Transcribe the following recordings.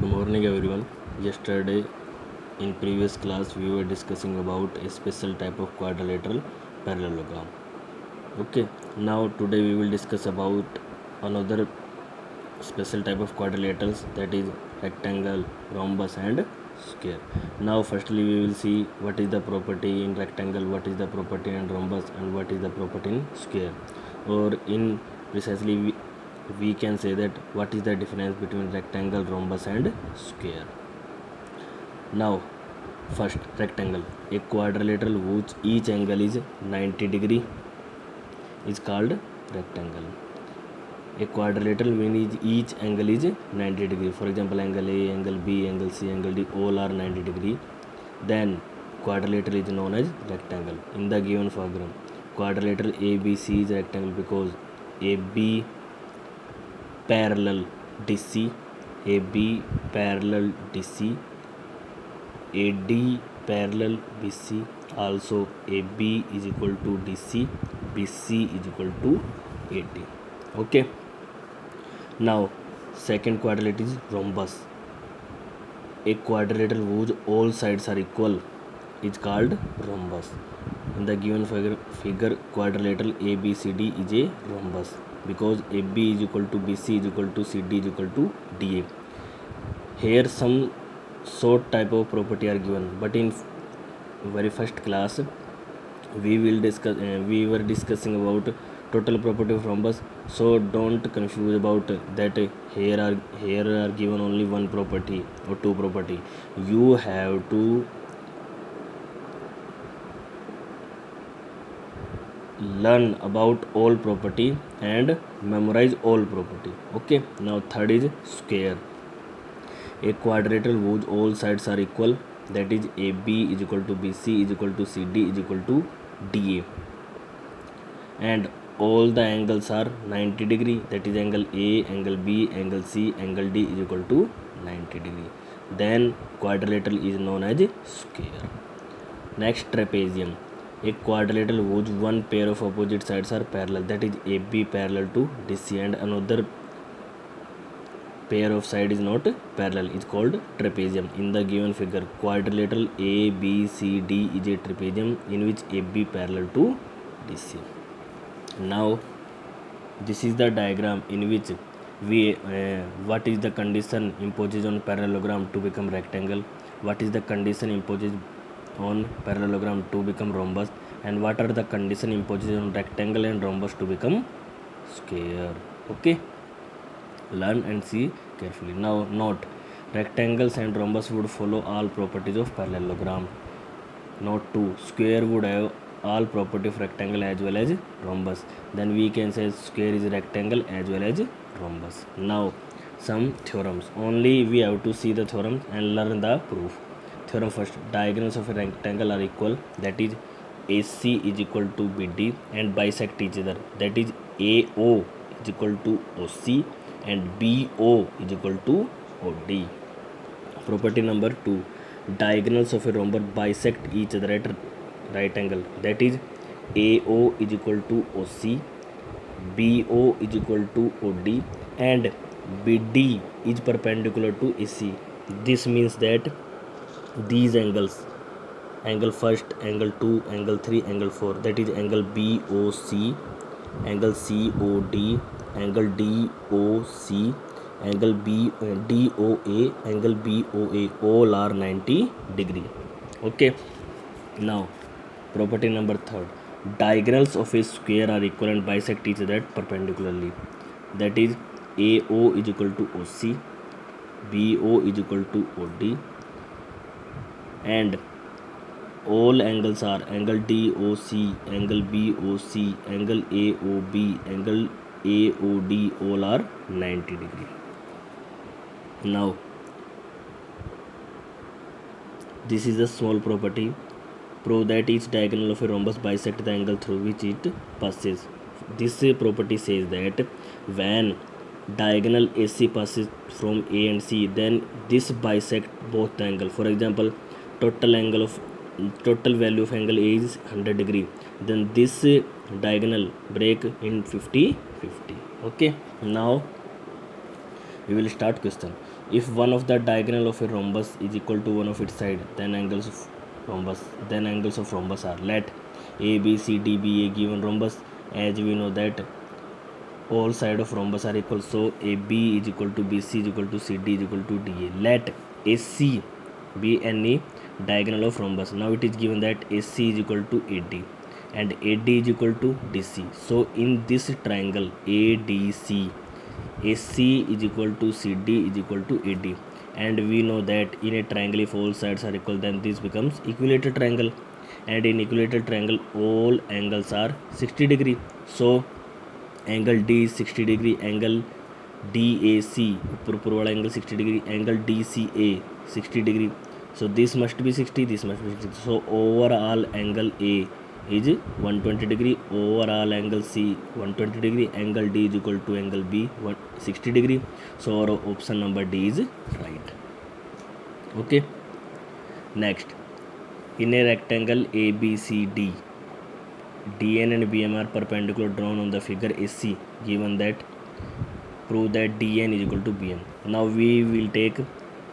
Good morning everyone. Yesterday in previous class we were discussing about a special type of quadrilateral parallelogram. Okay, now today we will discuss about another special type of quadrilaterals, that is rectangle, rhombus and square. Now firstly we will see what is the property in rectangle, what is the property in rhombus and what is the property in square, or in precisely we can say that what is the difference between rectangle, rhombus and square. Now first, rectangle, a quadrilateral whose each angle is 90 degree is called rectangle. A quadrilateral when each angle is 90 degree, for example angle A, angle B, angle C, angle D, all are 90 degree, then quadrilateral is known as rectangle. In the given diagram, quadrilateral ABC is rectangle because AB parallel DC, AB parallel DC, AD parallel BC, also AB is equal to DC, BC is equal to AD. Okay. Now second quadrilateral is rhombus. A quadrilateral whose all sides are equal is called rhombus. In the given figure quadrilateral ABCD is a rhombus because AB is equal to BC is equal to CD is equal to DA. Here some short type of property are given, but in very first class we were discussing about total property of rhombus, so don't confuse about that. Here are given only one property or two property. You have to learn about all property and memorize all property. Okay. Now third is square. A quadrilateral whose all sides are equal, that is AB is equal to BC is equal to CD is equal to DA, and all the angles are 90 degree, that is angle A, angle B, angle C, angle D is equal to 90 degree, then quadrilateral is known as square. Next, trapezium. A quadrilateral whose one pair of opposite sides are parallel, that is AB parallel to DC and another pair of side is not parallel, is called trapezium. In the given figure, quadrilateral ABCD is a trapezium in which AB parallel to DC. Now this is the diagram in which we what is the condition imposed on parallelogram to become rectangle, what is the condition imposed on parallelogram to become rhombus, and what are the condition imposed on rectangle and rhombus to become square. Okay, learn and see carefully. Now note, rectangles and rhombus would follow all properties of parallelogram. Note 2, square would have all property of rectangle as well as rhombus. Then we can say square is rectangle as well as rhombus. Now some theorems. Only we have to see the theorem and learn the proof. Theorem first, diagonals of a rectangle are equal, that is AC is equal to BD and bisect each other, that is AO is equal to OC and BO is equal to OD. Property number 2, diagonals of a rhombus bisect each other at right angle, that is AO is equal to OC, BO is equal to OD and BD is perpendicular to AC. This means that these angles, angle first, angle 2, angle 3, angle 4, that is angle BOC, angle COD, angle DOC, angle DOA, angle BOA, all are 90 degree. Okay. Now property number 3, diagonals of a square are equal and bisect each other perpendicularly, that is AO is equal to OC, BO is equal to OD and all angles are angle DOC, angle BOC, angle AOB, angle AOD, all are 90 degree. Now this is a small property. Prove that each diagonal of a rhombus bisect the angle through which it passes. This property says that when diagonal AC passes from A and C, then this bisect both the angle. For example, total value of angle A is 100 degree, then this diagonal break in 50. Okay. Now We will start question. If one of the diagonal of a rhombus is equal to one of its side, then angles of rhombus are, let A, B, C, D be a given rhombus. As we know that all side of rhombus are equal, so AB is equal to BC is equal to CD is equal to DA. Let AC be any diagonal of rhombus. Now it is given that AC is equal to AD and AD is equal to DC. So in this triangle ADC, AC is equal to CD is equal to AD, and we know that in a triangle if all sides are equal, then this becomes equilateral triangle, and in equilateral triangle all angles are 60 degree. So angle D is 60 degree, angle DAC ऊपर वाला angle 60 degree, angle DCA 60 degree. So this must be 60, this must be 60. So overall angle A is 120 degree, overall angle C 120 degree, angle D is equal to angle B 60 degree. So our option number D is right. Okay. Next, in a rectangle ABCD, DN and BM are perpendicular drawn on the figure AC. Given that, prove that DN is equal to BM. Now we will take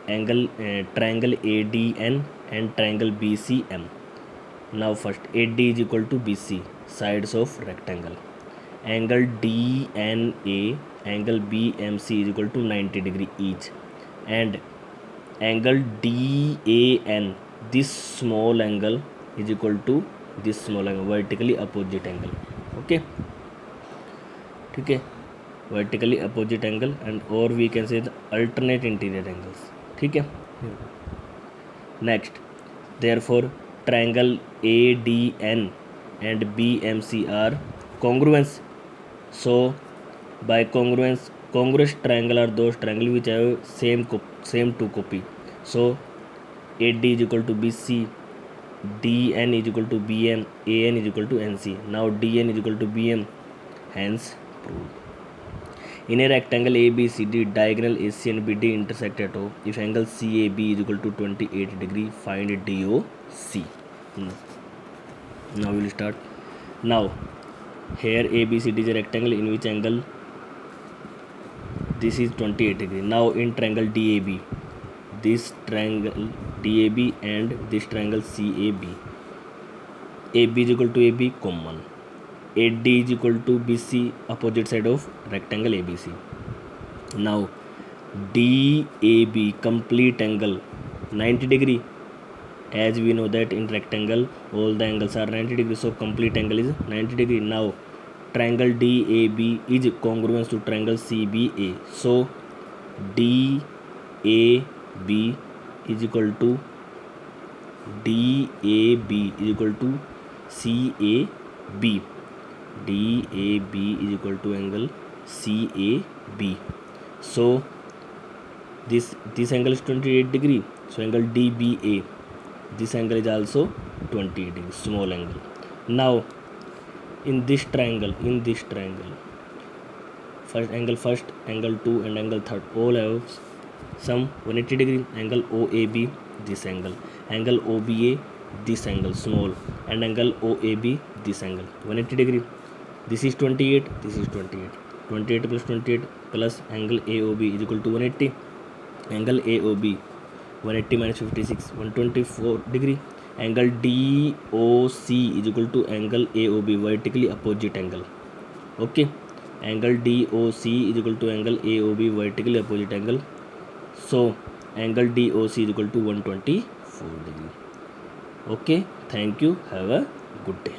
angle triangle ADN and triangle BCM. Now first AD is equal to BC, sides of rectangle. Angle DNA, angle BMC is equal to 90 degree each, and angle DAN, this small angle is equal to this small angle, vertically opposite angle. Okay, ठीक है, vertically opposite angle, and or we can say the alternate interior angles. ठीक है. Next, therefore triangle ADN and BMC are congruous. So by congruence, congruous triangle are those triangle which have same two copy. So AD is equal to BC, DN is equal to BM, AN is equal to NC. Now DN is equal to BM, hence proved. In a rectangle ABCD, diagonal AC and BD intersect at O. If angle CAB is equal to 28 degree, find DOC. Now we will start. Now here ABCD is a rectangle in which angle this is 28 degree. Now in triangle DAB, this triangle DAB and this triangle CAB, AB is equal to AB common, AD is equal to BC, opposite side of rectangle ABC. Now DAB complete angle 90 degree. As we know that in rectangle all the angles are 90 degree, so complete angle is 90 degree. Now triangle DAB is congruent to triangle CBA, so DAB is equal to CAB, DAB is equal to angle CAB. So this angle is 28 degree, so angle DBA, this angle is also 28 degree, small angle. Now in this triangle, first, angle 2 and angle 3 all have some 180 degree. Angle OAB, this angle OBA, this angle small, and angle OAB, this angle 180 degree. This is 28, this is 28. 28 plus angle AOB is equal to 180. Angle AOB 180 minus 56, 124 degree. Angle DOC is equal to angle AOB, vertically opposite angle. Okay, angle DOC is equal to angle AOB, vertically opposite angle. So angle DOC is equal to 124 degree. Okay, thank you, have a good day.